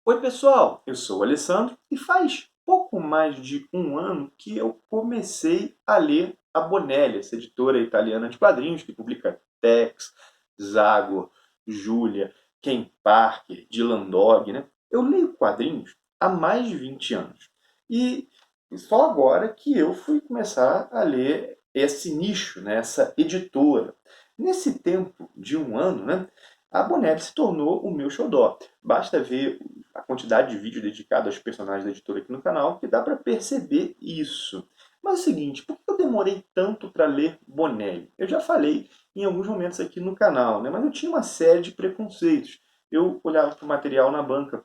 Oi pessoal, eu sou o Alessandro e faz pouco mais de um ano que eu comecei a ler a Bonelli, essa editora italiana de quadrinhos que publica Tex, Zagor, Júlia, Ken Parker, Dylan Dog, né? Eu leio quadrinhos há mais de 20 anos e só agora que eu fui começar a ler esse nicho, né? Essa editora. Nesse tempo de um ano, né? A Bonelli se tornou o meu xodó. Basta ver a quantidade de vídeos dedicados aos personagens da editora aqui no canal, que dá para perceber isso. Mas é o seguinte, por que eu demorei tanto para ler Bonelli? Eu já falei em alguns momentos aqui no canal, né? Mas eu tinha uma série de preconceitos. Eu olhava para o material na banca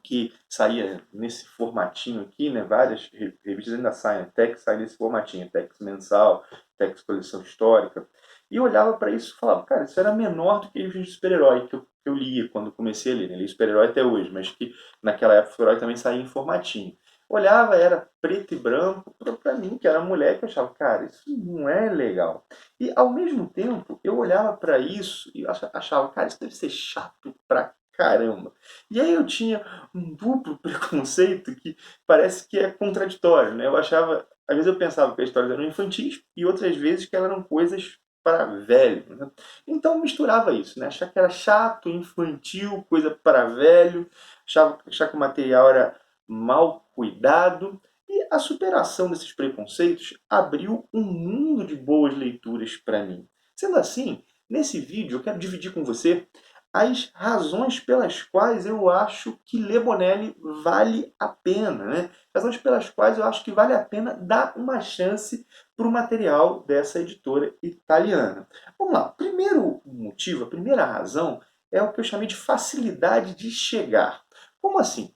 que saía nesse formatinho aqui, né? Várias revistas ainda saem, Tex sai nesse formatinho, Tex mensal, Tex coleção histórica. E eu olhava para isso e falava, cara, isso era menor do que livros de super-herói que eu lia quando comecei a ler. Né? Li super-herói até hoje, mas que naquela época o super-herói também saía em formatinho. Olhava, era preto e branco, para mim, que era mulher, que eu achava, cara, isso não é legal. E ao mesmo tempo, eu olhava para isso e achava, cara, isso deve ser chato pra caramba. E aí eu tinha um duplo preconceito que parece que é contraditório, né? Eu achava, às vezes eu pensava que as histórias eram infantis e outras vezes que elas eram coisas para velho, né? Então eu misturava isso, né? Achar que era chato, infantil, coisa para velho, achar que o material era mal cuidado. E a superação desses preconceitos abriu um mundo de boas leituras para mim. Sendo assim, nesse vídeo eu quero dividir com você as razões pelas quais eu acho que ler Bonelli vale a pena, né? Razões pelas quais eu acho que vale a pena dar uma chance para o material dessa editora italiana. Vamos lá. Primeiro motivo, a primeira razão é o que eu chamei de facilidade de chegar. Como assim?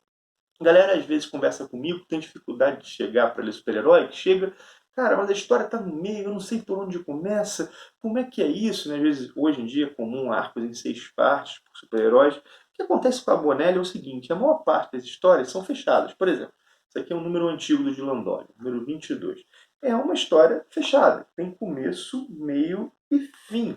A galera às vezes conversa comigo, tem dificuldade de chegar para ler super-herói, que chega, cara, mas a história está no meio, eu não sei por onde começa, como é que é isso? Né? Às vezes, hoje em dia é comum arcos em 6 partes por super-heróis. O que acontece com a Bonelli é o seguinte, a maior parte das histórias são fechadas. Por exemplo, isso aqui é um número antigo do Dylan Dog, número 22. É uma história fechada, tem começo, meio e fim.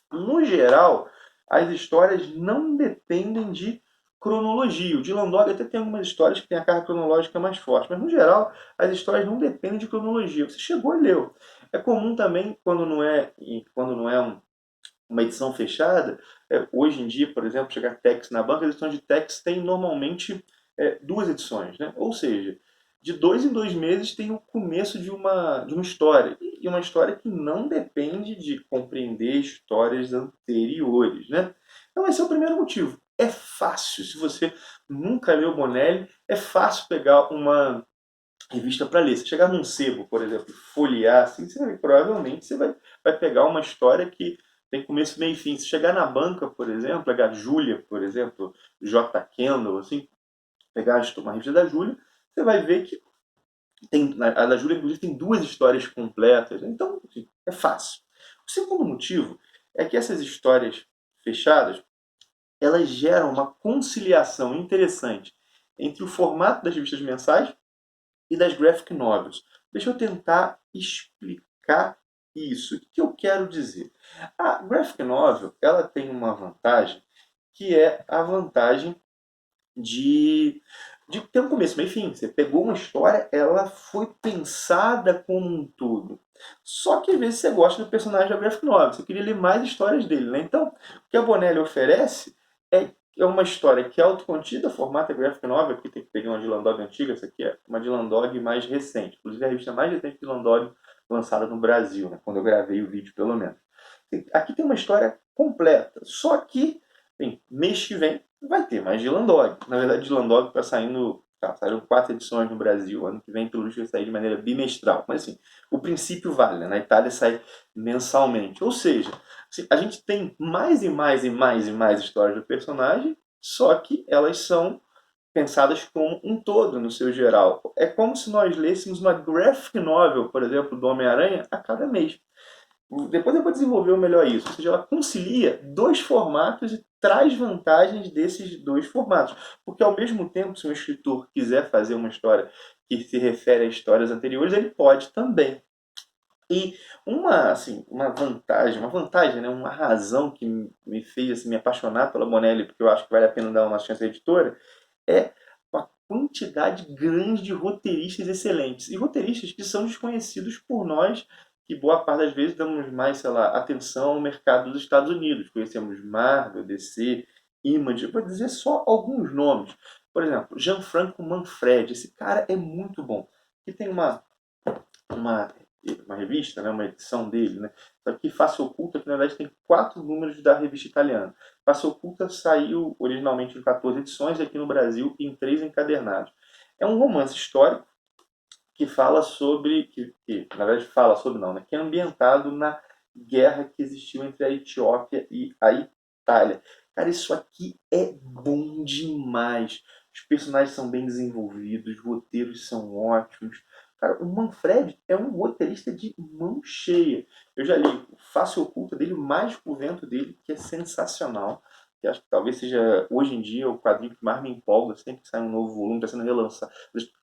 No geral, as histórias não dependem de cronologia. O Dylan Dog até tem algumas histórias que têm a carga cronológica mais forte, mas no geral as histórias não dependem de cronologia. Você chegou e leu. É comum também, uma edição fechada, hoje em dia, por exemplo, chegar Tex na banca, as edições de Tex têm normalmente duas edições. Né? Ou seja, de 2 em 2 meses tem o começo de uma história. E uma história que não depende de compreender histórias anteriores. Né? Então esse é o primeiro motivo. É fácil, se você nunca leu Bonelli, é fácil pegar uma revista para ler. Se chegar num sebo, por exemplo, folhear, assim, provavelmente você vai pegar uma história que tem começo, meio e fim. Se chegar na banca, por exemplo, pegar Júlia, por exemplo, J. Kendall, assim, pegar uma revista da Júlia, você vai ver que a da Júlia, inclusive, tem duas histórias completas. Né? Então, assim, é fácil. O segundo motivo é que essas histórias fechadas, elas geram uma conciliação interessante entre o formato das revistas mensais e das graphic novels. Deixa eu tentar explicar isso. O que eu quero dizer? A graphic novel, ela tem uma vantagem, que é a vantagem de ter um começo, meio e fim. Você pegou uma história, ela foi pensada como um todo. Só que às vezes você gosta do personagem da graphic novel, você queria ler mais histórias dele. Né? Então, o que a Bonelli oferece é uma história que é autocontida, formato graphic novel. Aqui tem que pegar uma Dylan Dog antiga, essa aqui é uma Dylan Dog mais recente. Inclusive a revista mais recente de Dylan Dog lançada no Brasil, né? Quando eu gravei o vídeo, pelo menos. Aqui tem uma história completa, só que mês que vem vai ter mais Dylan Dog. Na verdade, Dylan Dog está saindo. Tá, saíram 4 edições no Brasil. Ano que vem, pelo visto, vai sair de maneira bimestral. Mas assim, o princípio vale. Né? Na Itália sai mensalmente. Ou seja, assim, a gente tem mais e mais e mais e mais histórias do personagem, só que elas são pensadas como um todo no seu geral. É como se nós lêssemos uma graphic novel, por exemplo, do Homem-Aranha a cada mês. Depois eu vou desenvolver melhor isso. Ou seja, ela concilia dois formatos e traz vantagens desses dois formatos. Porque ao mesmo tempo, se um escritor quiser fazer uma história que se refere a histórias anteriores, ele pode também. E uma vantagem, né, uma razão que me fez assim, me apaixonar pela Bonelli, porque eu acho que vale a pena dar uma chance à editora, é uma quantidade grande de roteiristas excelentes. E roteiristas que são desconhecidos por nós, que boa parte das vezes damos mais, sei lá, atenção ao mercado dos Estados Unidos. Conhecemos Marvel, DC, Image, vou dizer só alguns nomes. Por exemplo, Gianfranco Manfredi, esse cara é muito bom. Aqui tem uma, uma revista, né, uma edição dele, né? Só que Face Oculta, que na verdade tem 4 números da revista italiana. Face Oculta saiu originalmente em 14 edições, aqui no Brasil em 3 encadernados. É um romance histórico que fala sobre, que na verdade fala sobre não, né, que é ambientado na guerra que existiu entre a Etiópia e a Itália. Cara, isso aqui é bom demais. Os personagens são bem desenvolvidos, os roteiros são ótimos. Cara, o Manfred é um roteirista de mão cheia. Eu já li o Face Oculta dele, o Mágico Vento dele, que é sensacional. Que acho que talvez seja, hoje em dia, o quadrinho que mais me empolga. Sempre que sai um novo volume, está sendo relançado.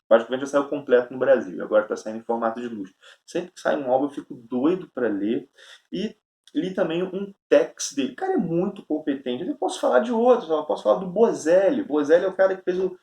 Mágico Vento já saiu completo no Brasil, agora está saindo em formato de luz. Sempre que sai um álbum eu fico doido para ler. E li também um text dele. O cara é muito competente. Eu posso falar de outros, eu posso falar do Bozelli. O Bozelli é o cara que fez o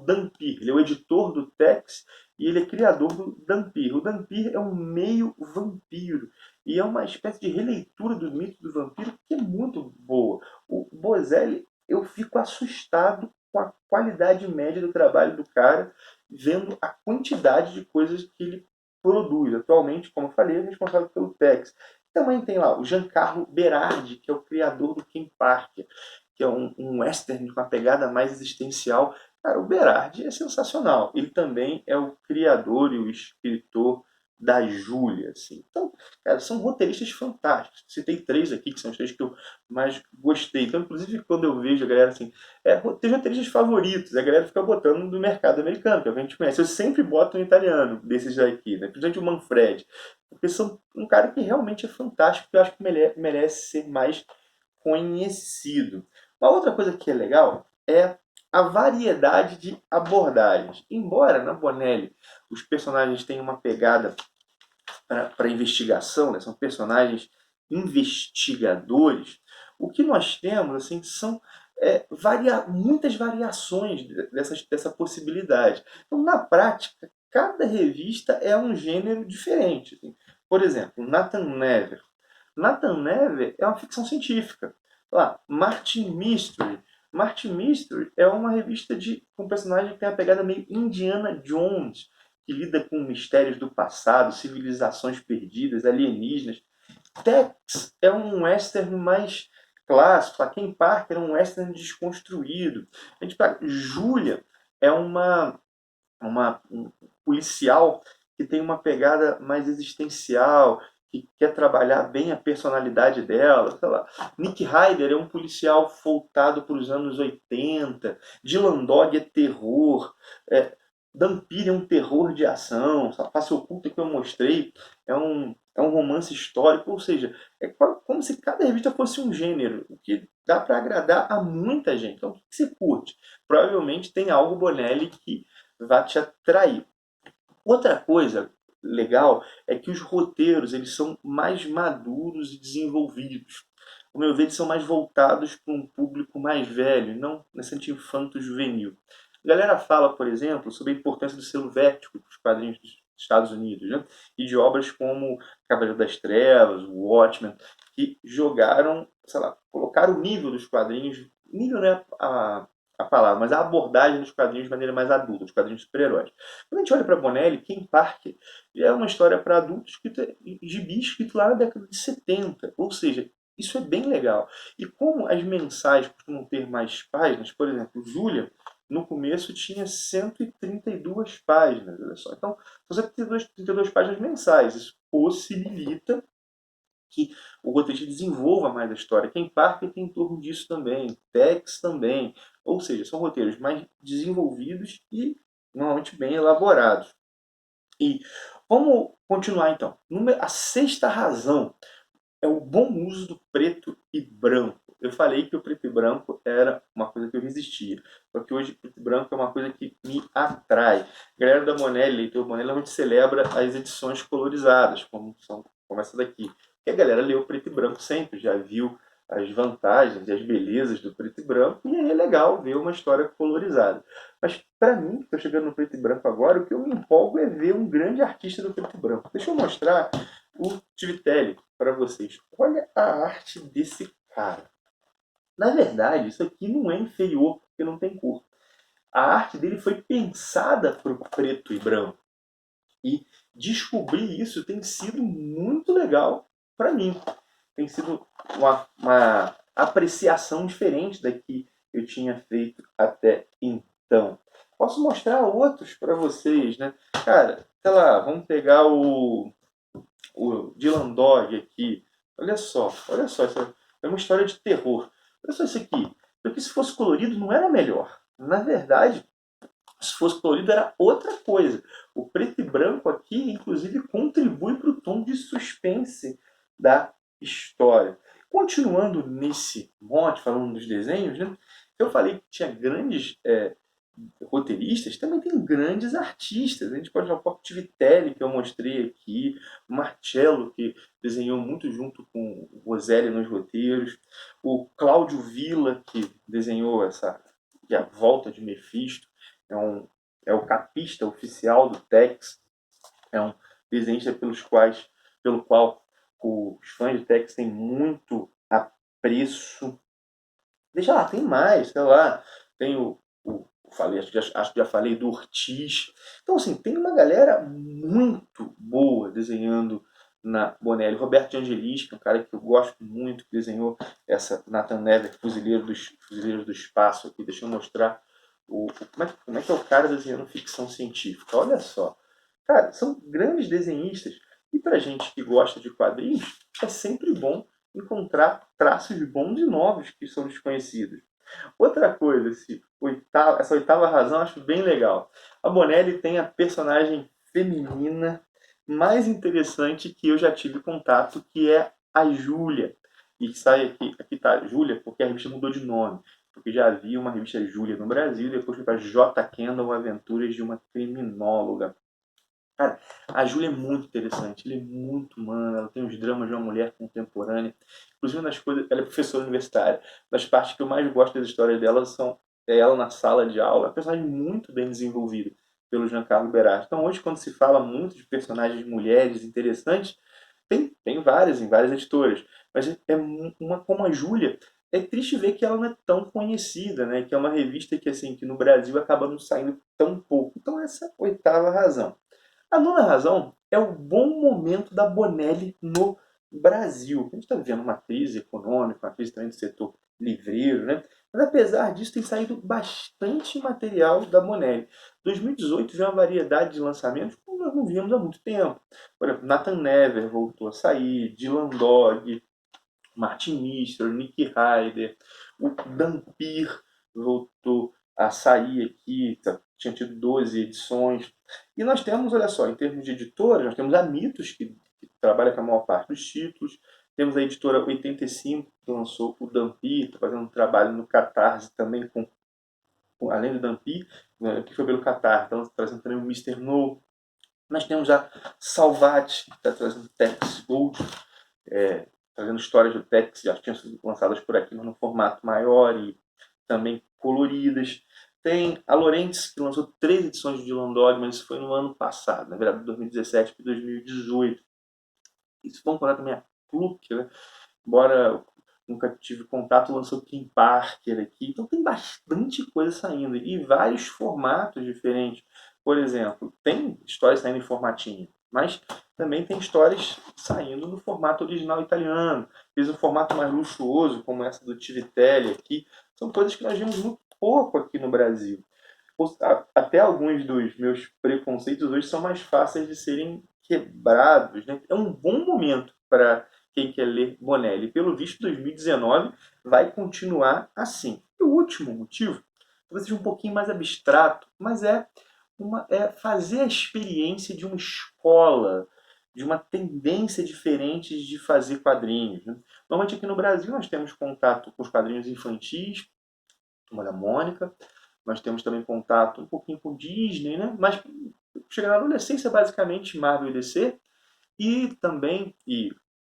Dampir. Ele é o editor do text e ele é criador do Dampir. O Dampir é um meio vampiro. E é uma espécie de releitura do mito do vampiro que é muito boa. O Bozelli, eu fico assustado com a qualidade média do trabalho do cara, vendo a quantidade de coisas que ele produz. Atualmente, como eu falei, é responsável pelo Tex. Também tem lá o Giancarlo Berardi, que é o criador do King Parker, que é um western com uma pegada mais existencial. Cara, o Berardi é sensacional. Ele também é o criador e o escritor da Júlia, assim. Então, cara, são roteiristas fantásticos. Citei 3 aqui, que são os 3 que eu mais gostei. Então, inclusive, quando eu vejo a galera assim, tem roteiristas favoritos, a galera fica botando do mercado americano, que é o que a gente conhece. Eu sempre boto um italiano desses daqui, né? Principalmente o Manfred. Porque são um cara que realmente é fantástico, que eu acho que merece ser mais conhecido. Uma outra coisa que é legal é a variedade de abordagens. Embora na Bonelli os personagens tenham uma pegada para investigação, né? São personagens investigadores, o que nós temos assim são muitas variações dessa possibilidade. Então, na prática, cada revista é um gênero diferente. Assim. Por exemplo, Nathan Never. Nathan Never é uma ficção científica. Lá, Martin Mystery. Martin Mystery é uma revista com um personagem que tem a pegada meio Indiana Jones, que lida com mistérios do passado, civilizações perdidas, alienígenas. Tex é um western mais clássico. A Ken Parker é um western desconstruído. A gente pega Julia é um policial que tem uma pegada mais existencial, que quer trabalhar bem a personalidade dela. Sei lá. Nick Ryder é um policial voltado para os anos 80. Dylan Dog é terror. Dampir é um terror de ação. A Face Oculta que eu mostrei é um romance histórico. Ou seja, é como se cada revista fosse um gênero, o que dá para agradar a muita gente. Então, o que você curte? Provavelmente tem algo Bonelli que vai te atrair. Outra coisa legal é que os roteiros eles são mais maduros e desenvolvidos. Ao meu ver, eles são mais voltados para um público mais velho, não nesse infanto-juvenil. A galera fala, por exemplo, sobre a importância do selo Vértigo para os quadrinhos dos Estados Unidos, né? E de obras como Cavaleiro das Trevas, Watchmen, que jogaram, sei lá, colocaram o nível dos quadrinhos, nível não é a palavra, mas a abordagem dos quadrinhos de maneira mais adulta, dos quadrinhos de super-heróis. Quando a gente olha para Bonelli, Ken Parker é uma história para adultos, gibi escrito lá na década de 70, ou seja, isso é bem legal. E como as mensais costumam ter mais páginas, por exemplo, Júlia, no começo tinha 132 páginas, olha só. Então, são 132 páginas mensais. Isso possibilita que o roteirista desenvolva mais a história. Ken Parker tem em torno disso também, Tex também. Ou seja, são roteiros mais desenvolvidos e normalmente bem elaborados. E vamos continuar então. A sexta razão é o bom uso do preto e branco. Eu falei que o preto e branco era uma coisa que eu resistia. Só que hoje o preto e branco é uma coisa que me atrai. A galera da Bonelli, leitor Bonelli, realmente celebra as edições colorizadas, como essa daqui. E a galera leu preto e branco sempre, já viu as vantagens e as belezas do preto e branco, e aí é legal ver uma história colorizada. Mas para mim, que estou chegando no preto e branco agora, o que eu me empolgo é ver um grande artista do preto e branco. Deixa eu mostrar o Tivitelli para vocês. Olha a arte desse cara. Na verdade, isso aqui não é inferior, porque não tem cor. A arte dele foi pensada para o preto e branco. E descobrir isso tem sido muito legal para mim. Tem sido uma apreciação diferente da que eu tinha feito até então. Posso mostrar outros para vocês, né? Cara, sei lá, vamos pegar o Dylan Dog aqui. Olha só, essa é uma história de terror. Olha só isso aqui. Porque se fosse colorido não era melhor. Na verdade, se fosse colorido era outra coisa. O preto e branco aqui, inclusive, contribui para o tom de suspense da história. Continuando nesse mote, falando dos desenhos, né? Eu falei que tinha grandes roteiristas, também tem grandes artistas. A gente pode falar o Porco Tivitelli, que eu mostrei aqui, o Marcello, que desenhou muito junto com o Roselli nos roteiros, o Cláudio Villa, que desenhou a volta de Mephisto, é, um, é o capista oficial do Tex, é um desenhista pelo qual os fãs de Tex têm muito apreço. Deixa lá, tem mais, sei lá, tem falei, acho que já falei do Ortiz. Então, assim, tem uma galera muito boa desenhando na Bonelli. Roberto de Angelis, que é um cara que eu gosto muito, que desenhou essa Nathan Never, Fuzileiros do Espaço aqui. Deixa eu mostrar como é que é o cara desenhando ficção científica. Olha só. Cara, são grandes desenhistas. E pra gente que gosta de quadrinhos, é sempre bom encontrar traços bons e novos que são desconhecidos. Outra coisa, essa oitava razão eu acho bem legal. A Bonelli tem a personagem feminina mais interessante que eu já tive contato, que é a Júlia. E que sai aqui tá a Júlia, porque a revista mudou de nome. Porque já havia uma revista Júlia no Brasil, depois foi para J. Kendall, Aventuras de uma Criminóloga. Cara, a Júlia é muito interessante, ela é muito humana, ela tem os dramas de uma mulher contemporânea. Inclusive, nas coisas, ela é professora universitária. Das partes que eu mais gosto das histórias dela são ela na sala de aula, é um personagem muito bem desenvolvido pelo Giancarlo Berardi. Então, hoje, quando se fala muito de personagens mulheres interessantes, tem várias em várias editoras. Mas uma como a Júlia, é triste ver que ela não é tão conhecida, né? Que é uma revista que, assim, que no Brasil acaba não saindo tão pouco. Então, essa é a oitava razão. A nona razão é o bom momento da Bonelli no Brasil. A gente está vivendo uma crise econômica, uma crise também do setor livreiro, né? Mas apesar disso, tem saído bastante material da Bonelli. 2018 veio uma variedade de lançamentos como nós não víamos há muito tempo. Por exemplo, Nathan Never voltou a sair, Dylan Dog, Martin Mister, Nick Ryder, o Dampir voltou a sair aqui, tinha tido 12 edições. E nós temos, olha só, em termos de editora, nós temos a Mitos, que trabalha com a maior parte dos títulos, temos a editora 85, que lançou o Dampir, está fazendo um trabalho no Catarse também, além do Dampir, né, que foi pelo Catarse, então trazendo também o Mister No. Nós temos a Salvat, que está trazendo Tex Gold, trazendo histórias do Tex que já tinham sido lançadas por aqui, mas no formato maior e também coloridas. Tem a Lorentz, que lançou 3 edições de Dylan Dog, mas isso foi no ano passado, na verdade, de 2017 para 2018. Isso vamos falar também a Cluck, né? Embora eu nunca tive contato, lançou Kim Parker aqui. Então tem bastante coisa saindo e vários formatos diferentes. Por exemplo, tem histórias saindo em formatinho, mas também tem histórias saindo no formato original italiano. Fiz um formato mais luxuoso, como essa do Tivitelli aqui. São coisas que nós vemos muito pouco aqui no Brasil. Até alguns dos meus preconceitos hoje são mais fáceis de serem quebrados. Né? É um bom momento para quem quer ler Bonelli. Pelo visto, 2019 vai continuar assim. E o último motivo, talvez seja um pouquinho mais abstrato, mas é fazer a experiência de uma escola, de uma tendência diferente de fazer quadrinhos. Né? Normalmente aqui no Brasil nós temos contato com os quadrinhos infantis, Turma da Mônica, nós temos também contato um pouquinho com Disney, né? Mas chega na adolescência basicamente Marvel e DC, e também,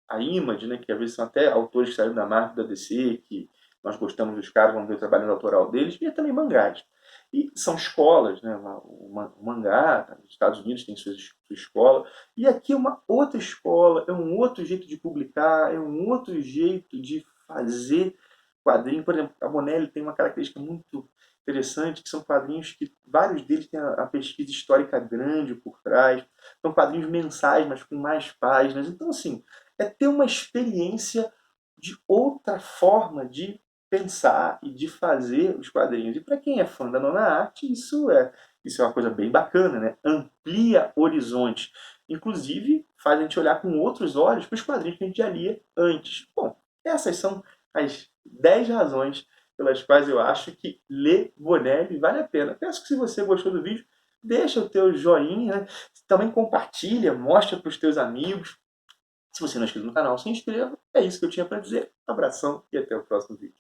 a Image, né, que às vezes são até autores que saíram da Marvel, da DC, que nós gostamos dos caras, vamos ver o trabalho autoral deles, e também mangás. E são escolas, né? O mangá, tá? Nos Estados Unidos tem sua escola, e aqui é uma outra escola, é um outro jeito de publicar, é um outro jeito de fazer quadrinho. Por exemplo, a Bonelli tem uma característica muito interessante, que são quadrinhos que vários deles têm a pesquisa histórica grande por trás, são quadrinhos mensais, mas com mais páginas. Então, assim, é ter uma experiência de outra forma de pensar e de fazer os quadrinhos. E para quem é fã da nona arte, isso é uma coisa bem bacana, né? Amplia horizontes. Inclusive, faz a gente olhar com outros olhos para os quadrinhos que a gente já lia antes. Bom, essas são as 10 razões pelas quais eu acho que ler Bonelli vale a pena. Peço que se você gostou do vídeo, deixa o teu joinha, né? Também compartilha, mostra para os teus amigos. Se você não é inscrito no canal, se inscreva. É isso que eu tinha para dizer. Um abração e até o próximo vídeo.